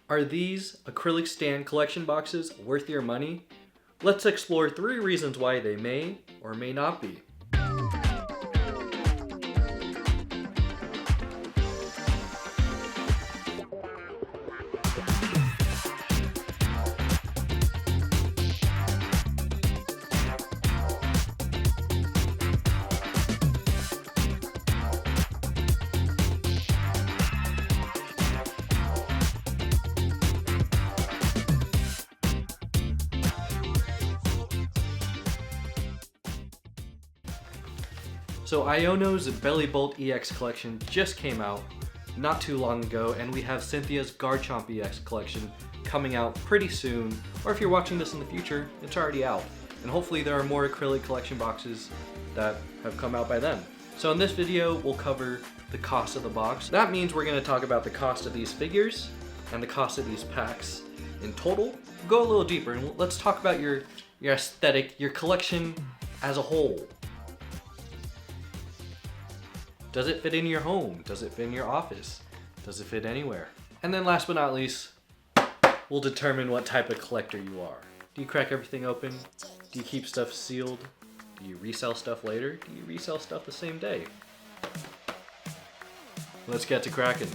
Are these acrylic stand collection boxes worth your money? Let's explore 3 reasons why they may or may not be. So Iono's Bellibolt EX collection just came out not too long ago, and we have Cynthia's Garchomp EX collection coming out pretty soon, or if you're watching this in the future, it's already out. And hopefully there are more acrylic collection boxes that have come out by then. So in this video, we'll cover the cost of the box. That means we're gonna talk about the cost of these figures and the cost of these packs in total. Go a little deeper and let's talk about your aesthetic, your collection as a whole. Does it fit in your home? Does it fit in your office? Does it fit anywhere? And then last but not least, we'll determine what type of collector you are. Do you crack everything open? Do you keep stuff sealed? Do you resell stuff later? Do you resell stuff the same day? Let's get to cracking.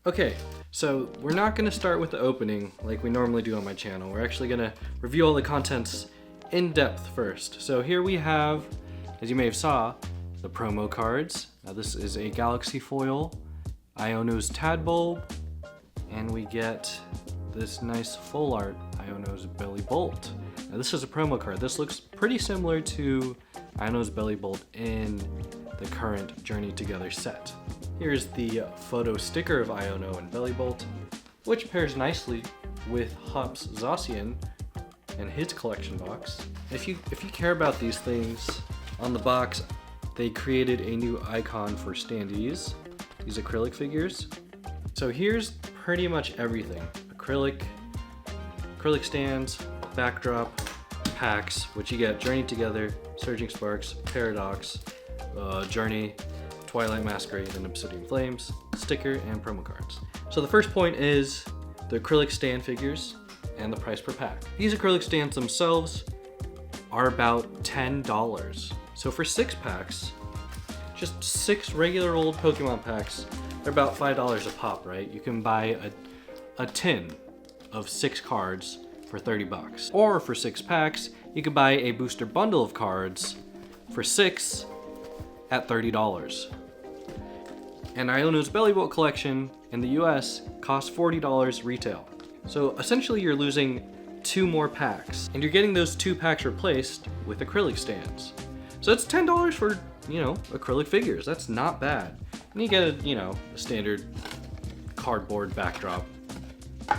Okay, so we're not going to start with the opening like we normally do on my channel. We're actually going to review all the contents in depth first. So here we have, as you may have saw, the promo cards. Now this is a Galaxy foil, Iono's Tadbulb, and we get this nice full art Iono's Bellibolt. Now this is a promo card. This looks pretty similar to Iono's Bellibolt in the current Journey Together set. Here's the photo sticker of Iono and Bellibolt, which pairs nicely with Hop's Zacian and his collection box. If you care about these things, on the box they created a new icon for standees, these acrylic figures. So here's pretty much everything. Acrylic stands, backdrop, packs, which you get Journey Together, Surging Sparks, Paradox, Journey, Twilight Masquerade, and Obsidian Flames, sticker, and promo cards. So the first point is the acrylic stand figures and the price per pack. These acrylic stands themselves are about $10. So for 6 packs, just 6 regular old Pokemon packs, they're about $5 a pop, right? You can buy a tin of 6 cards for 30 bucks. Or for 6 packs, you could buy a booster bundle of cards for 6 at $30. And Iono's Bellibolt collection in the US costs $40 retail. So essentially you're losing 2 more packs, and you're getting those 2 packs replaced with acrylic stands. So it's $10 for, acrylic figures. That's not bad. And you get a standard cardboard backdrop.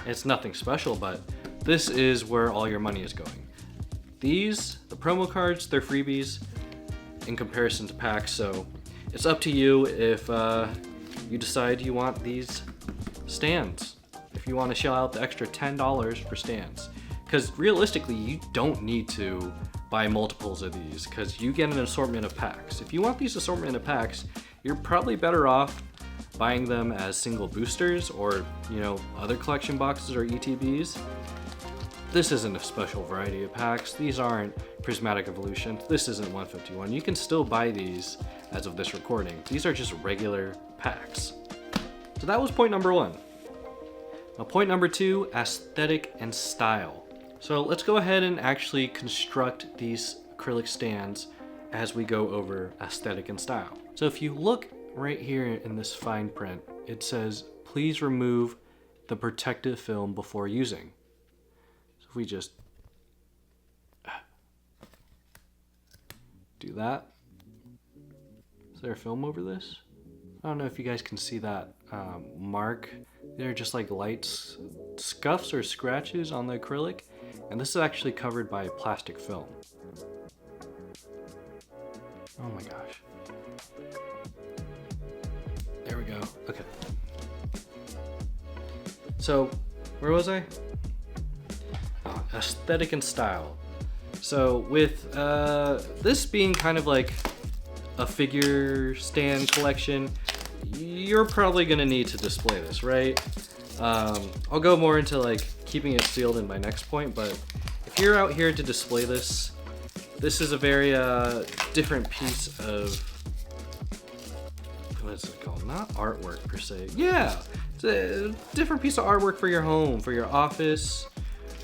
It's nothing special, but this is where all your money is going. These, the promo cards, they're freebies in comparison to packs, so it's up to you if you decide you want these stands. If you want to shell out the extra $10 for stands. Because realistically, you don't need to buy multiples of these, because you get an assortment of packs. If you want these assortment of packs, you're probably better off buying them as single boosters or, other collection boxes or ETBs. This isn't a special variety of packs. These aren't Prismatic Evolution. This isn't 151. You can still buy these as of this recording. These are just regular packs. So that was point number 1. Now point number 2, aesthetic and style. So let's go ahead and actually construct these acrylic stands as we go over aesthetic and style. So if you look right here in this fine print, it says, please remove the protective film before using. So if we just do that. there a film over this? I don't know if you guys can see that mark. They're just like light scuffs or scratches on the acrylic, and this is actually covered by plastic film. Oh my gosh. There we go. Okay. So, where was I? Oh, aesthetic and style. So with this being kind of like a figure stand collection, you're probably gonna need to display this, right? I'll go more into like keeping it sealed in my next point, but if you're out here to display this, this is a very different piece of, what is it called? Not artwork per se. Yeah, it's a different piece of artwork for your home, for your office,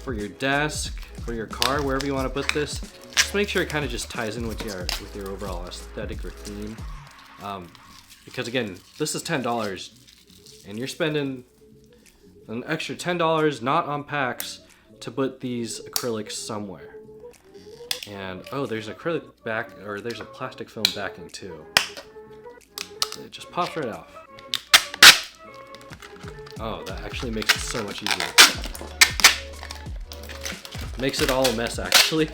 for your desk, for your car, wherever you want to put this. Just make sure it kind of just ties in with your overall aesthetic or theme. Because again, this is $10, and you're spending an extra $10 not on packs to put these acrylics somewhere. And oh, there's an acrylic back, or there's a plastic film backing too. It just pops right off. Oh, that actually makes it so much easier. Makes it all a mess, actually.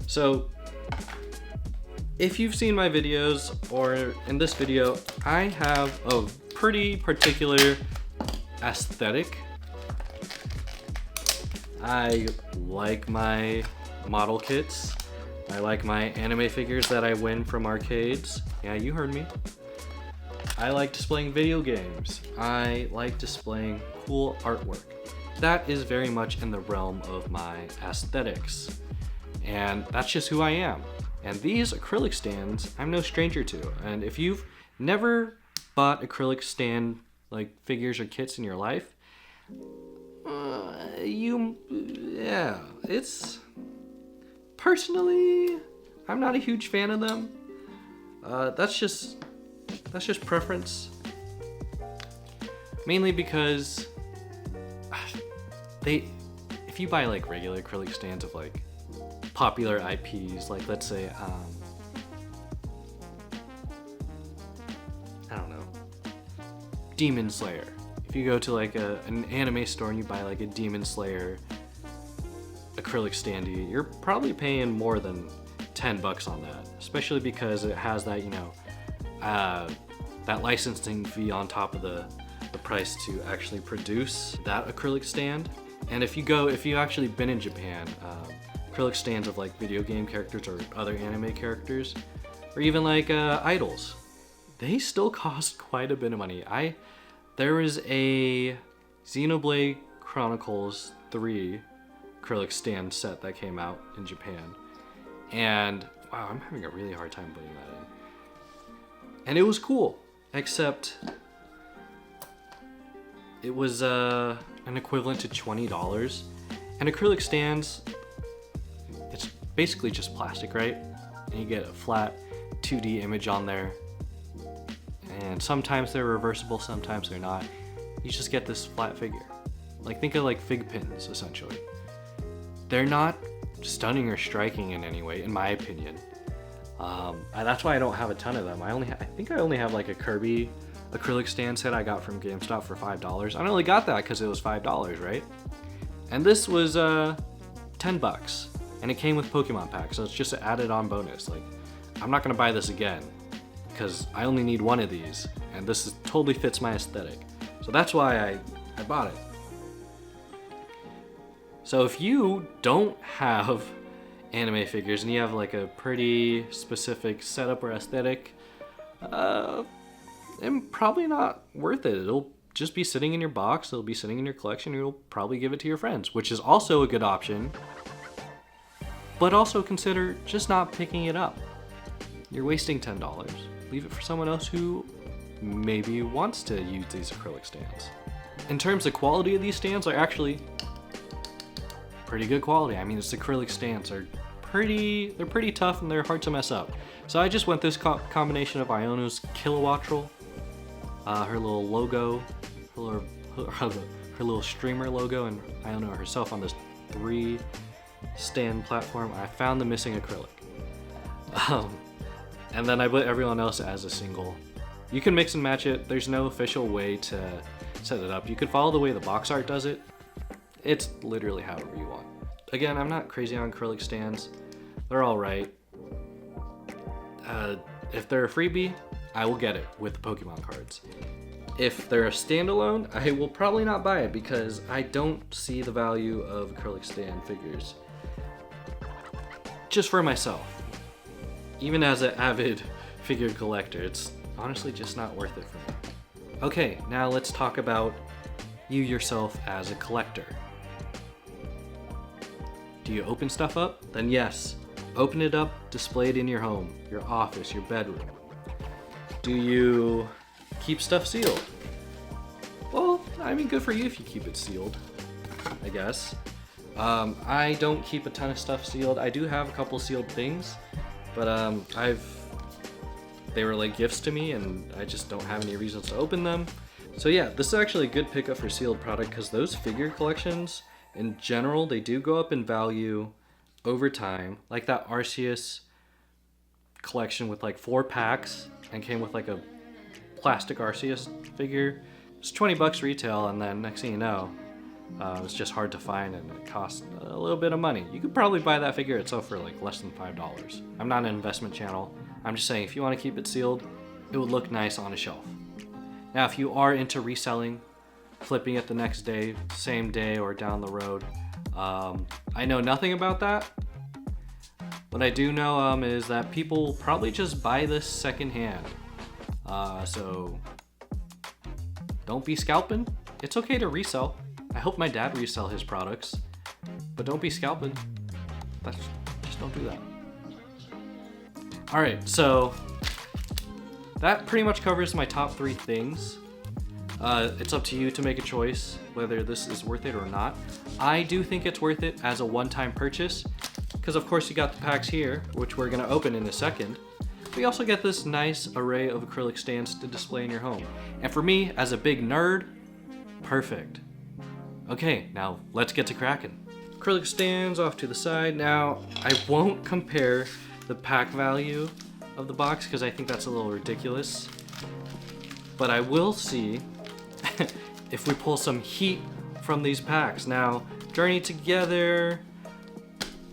So, if you've seen my videos, or in this video, I have a pretty particular aesthetic. I like my model kits. I like my anime figures that I win from arcades. Yeah, you heard me. I like displaying video games. I like displaying cool artwork. That is very much in the realm of my aesthetics. And that's just who I am. And these acrylic stands, I'm no stranger to. And if you've never bought acrylic stand like figures or kits in your life, it's personally, I'm not a huge fan of them. That's just preference. Mainly because if you buy like regular acrylic stands of like popular IPs, like let's say, I don't know, Demon Slayer. If you go to like an anime store and you buy like a Demon Slayer acrylic standee, you're probably paying more than $10 on that, especially because it has that, you know, that licensing fee on top of the price to actually produce that acrylic stand. And if you actually been in Japan, acrylic stands of like video game characters or other anime characters, or even like idols, they still cost quite a bit of money. There was a Xenoblade Chronicles 3 acrylic stand set that came out in Japan, and wow, I'm having a really hard time putting that in. And it was cool, except it was an equivalent to $20. And acrylic stands, it's basically just plastic, right? And you get a flat 2D image on there. And sometimes they're reversible, sometimes they're not. You just get this flat figure. Like, think of like fig pins, essentially. They're not stunning or striking in any way, in my opinion. That's why I don't have a ton of them. I think I only have like a Kirby acrylic stand set I got from GameStop for $5. I only got that because it was $5, right? And this was $10, and it came with Pokemon pack, so it's just an added on bonus. Like, I'm not gonna buy this again because I only need one of these, and this totally fits my aesthetic. So that's why I bought it. So if you don't have anime figures and you have like a pretty specific setup or aesthetic, it's probably not worth it. It'll just be sitting in your box, it'll be sitting in your collection, and you'll probably give it to your friends, which is also a good option. But also consider just not picking it up. You're wasting $10. Leave it for someone else who maybe wants to use these acrylic stands. In terms of quality of these stands, are actually pretty good quality. I mean, it's acrylic stands. They're pretty tough and they're hard to mess up. So I just went this combination of Iono's Kilowattrel, her little logo, her little streamer logo, and Iono herself on this 3 stand platform. I found the missing acrylic. And then I put everyone else as a single. You can mix and match it. There's no official way to set it up. You could follow the way the box art does it. It's literally however you want. Again, I'm not crazy on acrylic stands. They're all right. If they're a freebie, I will get it with the Pokemon cards. If they're a standalone, I will probably not buy it because I don't see the value of acrylic stand figures. Just for myself. Even as an avid figure collector, it's honestly just not worth it for me. Okay, now let's talk about you yourself as a collector. Do you open stuff up? Then yes, open it up, display it in your home, your office, your bedroom. Do you keep stuff sealed? Well, I mean, good for you if you keep it sealed, I guess. I don't keep a ton of stuff sealed. I do have a couple sealed things, but they were like gifts to me and I just don't have any reasons to open them. So yeah, this is actually a good pickup for sealed product because those figure collections, in general, they do go up in value over time. Like that Arceus collection with like 4 packs and came with like a plastic Arceus figure. It's 20 bucks retail, and then next thing you know, it's just hard to find and it costs a little bit of money. You could probably buy that figure itself for like less than $5. I'm not an investment channel. I'm just saying if you want to keep it sealed, it would look nice on a shelf. Now, if you are into reselling, flipping it the next day, same day, or down the road, I know nothing about that. What I do know is that people probably just buy this secondhand. So don't be scalping. It's okay to resell. I hope my dad resell his products, but don't be scalping. Just don't do that. All right, so that pretty much covers my top 3 things. It's up to you to make a choice whether this is worth it or not. I do think it's worth it as a one-time purchase because of course you got the packs here, which we're gonna open in a second. We also get this nice array of acrylic stands to display in your home. And for me, as a big nerd, perfect. Okay, now let's get to cracking. Acrylic stands off to the side. Now, I won't compare the pack value of the box because I think that's a little ridiculous. But I will see if we pull some heat from these packs. Now, Journey Together,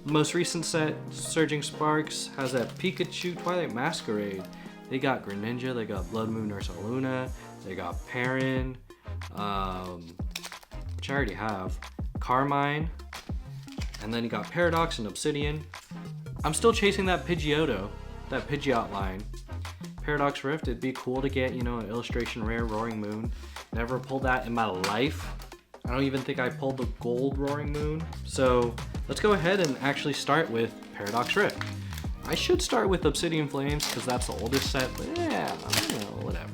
most recent set, Surging Sparks, has that Pikachu Twilight Masquerade. They got Greninja, they got Blood Moon Ursa Luna, they got Perrin, which I already have, Carmine, and then you got Paradox and Obsidian. I'm still chasing that Pidgeotto, that Pidgeot line. Paradox Rift, it'd be cool to get, you know, an illustration rare Roaring Moon. Never pulled that in my life. I don't even think I pulled the gold Roaring Moon. So let's go ahead and actually start with Paradox Rift. I should start with Obsidian Flames because that's the oldest set, but yeah, you know, whatever.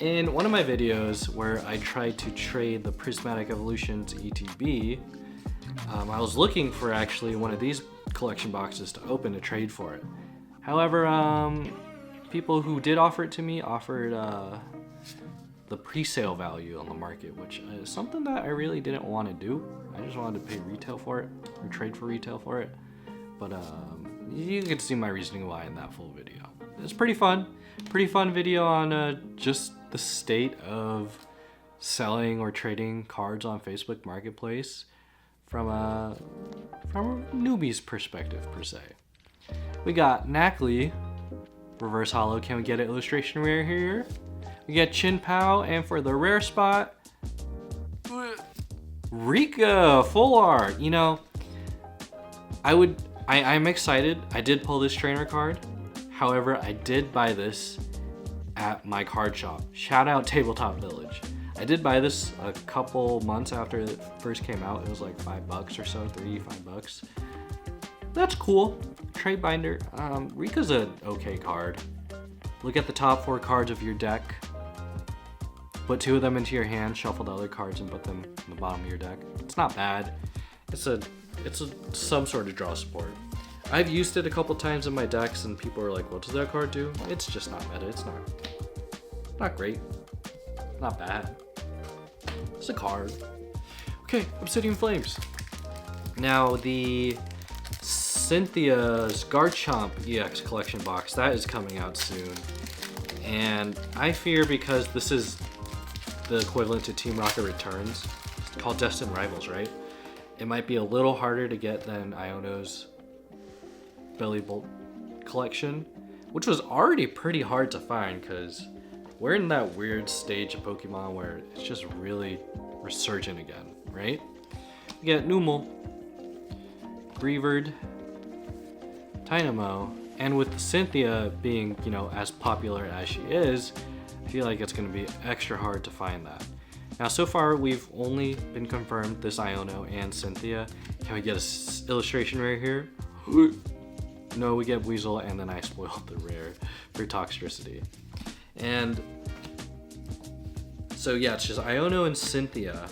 In one of my videos where I tried to trade the Prismatic Evolutions ETB, I was looking for actually one of these collection boxes to open to trade for it. However, people who did offer it to me offered the pre-sale value on the market, which is something that I really didn't want to do. I just wanted to pay retail for it, or trade for retail for it. But you can see my reasoning why in that full video. It's pretty fun video on just the state of selling or trading cards on Facebook Marketplace from a newbie's perspective per se. We got Nacli, reverse holo. Can we get an illustration rare here? We get Chin Pao, and for the rare spot, Rika full art. You know, I'm excited. I did pull this trainer card. However, I did buy this at my card shop. Shoutout Tabletop Village. I did buy this a couple months after it first came out. It was like $5 or so, $5. That's cool. Trade binder. Rika's an okay card. Look at the top 4 cards of your deck. Put 2 of them into your hand, shuffle the other cards, and put them in the bottom of your deck. It's not bad. It's some sort of draw support. I've used it a couple times in my decks, and people are like, "What does that card do?" It's just not meta. It's not great. Not bad. It's a card. Okay, Obsidian Flames. Now the Cynthia's Garchomp EX collection box. That is coming out soon. And I fear, because this is the equivalent to Team Rocket Returns, it's called Destined Rivals, right? It might be a little harder to get than Iono's Bellibolt collection, which was already pretty hard to find because we're in that weird stage of Pokemon where it's just really resurgent again, right? We get Numel, Greavard, Dynamo, and with Cynthia being, you know, as popular as she is, I feel like it's going to be extra hard to find that. Now, so far, we've only been confirmed this Iono and Cynthia. Can we get an illustration rare here? No, we get Weasel, and then I spoiled the rare for Toxtricity. And so yeah, it's just Iono and Cynthia.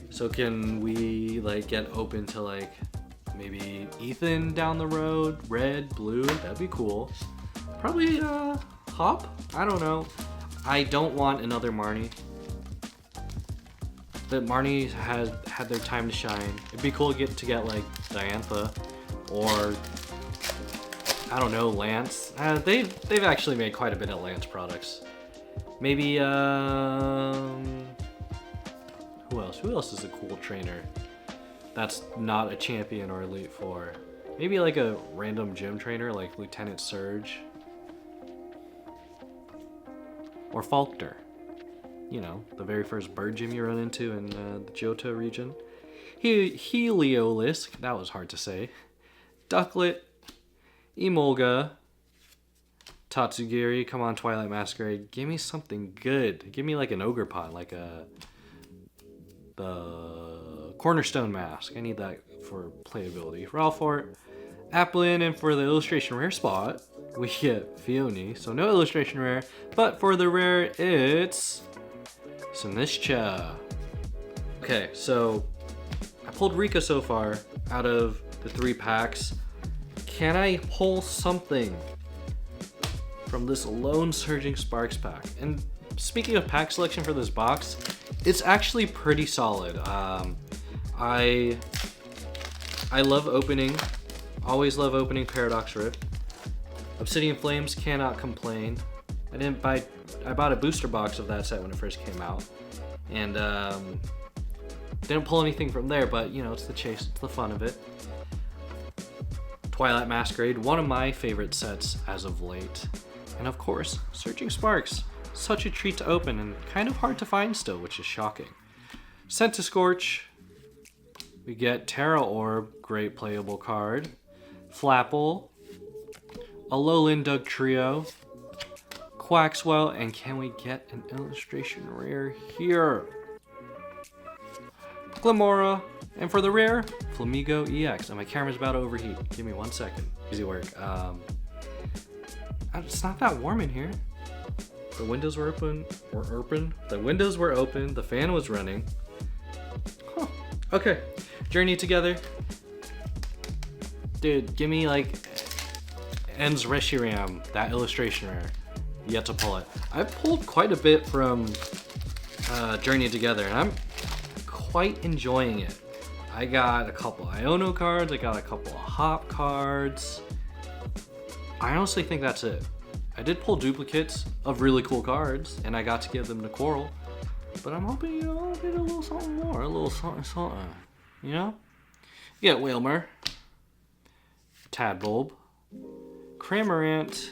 So can we like get open to like maybe Ethan down the road? Red, blue, that'd be cool. Probably Hop? I don't know. I don't want another Marnie. But Marnie has had their time to shine. It'd be cool to get like Diantha or I don't know, Lance. They've actually made quite a bit of Lance products. Maybe who else? Who else is a cool trainer that's not a champion or Elite Four? Maybe like a random gym trainer like Lieutenant Surge or Faulkner. You know, the very first bird gym you run into in the Johto region. Heliolisk, that was hard to say. Ducklet, Emolga, Tatsugiri, come on Twilight Masquerade, give me something good. Give me like an Ogerpon, like the Cornerstone Mask. I need that for playability. Ralphort, Applin, and for the illustration rare spot, we get Fione, so no illustration rare, but for the rare, it's Sinistcha. Okay, so I pulled Rika so far out of the 3 packs. Can I pull something from this Lone Surging Sparks pack? And speaking of pack selection for this box, it's actually pretty solid. I love opening, always love opening Paradox Rift. Obsidian Flames, cannot complain. I bought a booster box of that set when it first came out, and didn't pull anything from there, but you know, it's the chase, it's the fun of it. Twilight Masquerade, one of my favorite sets as of late. And of course, Surging Sparks, such a treat to open and kind of hard to find still, which is shocking. Centiskorch, we get Terra Orb, great playable card. Flapple, Alolan Dugtrio, Quaxwell, and can we get an illustration rare here? Glamora, and for the rare, Flamigo EX. And my camera's about to overheat. Give me 1 second. Easy work. It's not that warm in here. The windows were open. The windows were open. The fan was running. Huh. Okay. Journey Together. Dude, give me like Ends Reshiram, that illustration rare. Yet to pull it. I pulled quite a bit from Journey Together, and I'm quite enjoying it. I got a couple Iono cards, I got a couple of Hop cards. I honestly think that's it. I did pull duplicates of really cool cards, and I got to give them to Coral. But I'm hoping, you know, I'll get a little something more, a little something, you know? You get Whalmer, Tadbulb, Cramorant,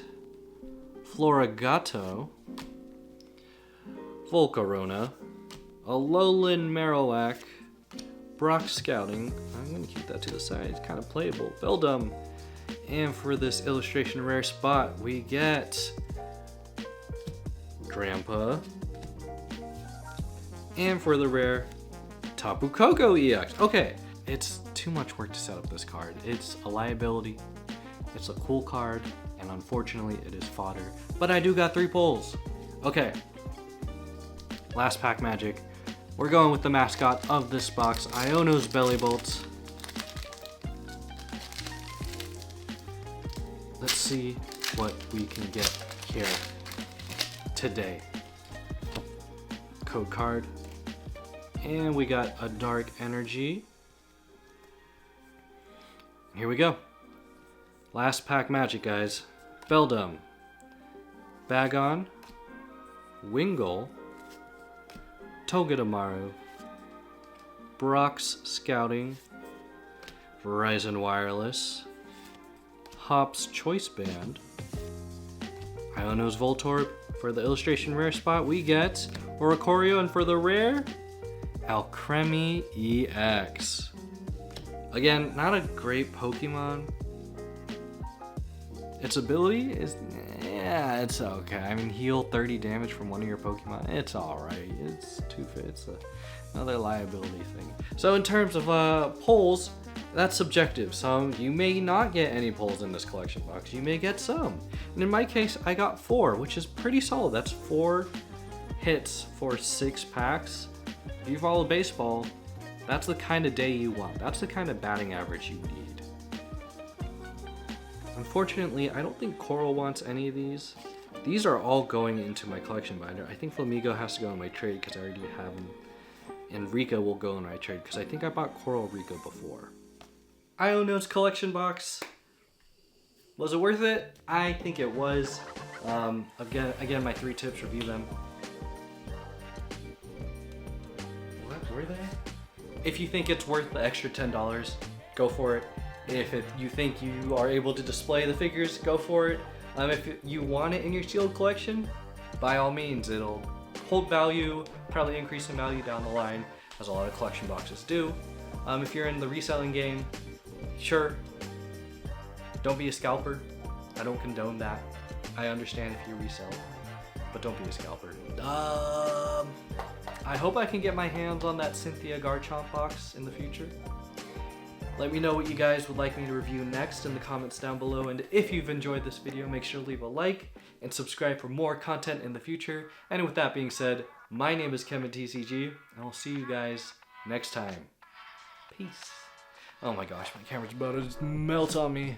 Florigato, Volcarona, Alolan Marowak, Brock Scouting, I'm going to keep that to the side, it's kind of playable, Beldum, and for this illustration rare spot, we get Grandpa, and for the rare, Tapu Koko EX. Okay, it's too much work to set up this card. It's a liability, it's a cool card, and unfortunately it is fodder, but I do got 3 pulls. Okay, last pack magic. We're going with the mascot of this box, Iono's Bellibolt. Let's see what we can get here today. Code card. And we got a Dark Energy. Here we go. Last pack magic, guys. Beldum, Bagon, Wingull, Togedemaru, Brock's Scouting, Verizon Wireless, Hop's Choice Band, Iono's Voltorb. For the illustration rare spot, we get Oricorio, and for the rare, Alcremie EX. Again, not a great Pokemon. Its ability is, yeah, it's okay. I mean, heal 30 damage from one of your Pokemon. It's alright. It's another liability thing. So in terms of pulls, that's subjective. So you may not get any pulls in this collection box. You may get some. And in my case, I got 4, which is pretty solid. That's 4 hits for 6 packs. If you follow baseball, that's the kind of day you want. That's the kind of batting average you need. Unfortunately, I don't think Coral wants any of these. These are all going into my collection binder. I think Flamigo has to go in my trade because I already have him. And Rika will go in my trade because I think I bought Coral Rika before. Iono's collection box. Was it worth it? I think it was. Again, my 3 tips, review them. What were they? If you think it's worth the extra $10, go for it. If you think you are able to display the figures, go for it. If you want it in your sealed collection, by all means, it'll hold value, probably increase in value down the line, as a lot of collection boxes do. If you're in the reselling game, sure, don't be a scalper. I don't condone that. I understand if you resell, but don't be a scalper. I hope I can get my hands on that Cynthia Garchomp box in the future. Let me know what you guys would like me to review next in the comments down below, and if you've enjoyed this video, make sure to leave a like and subscribe for more content in the future. And with that being said, my name is Kevin TCG, and I'll see you guys next time. Peace. Oh my gosh, my camera's about to just melt on me.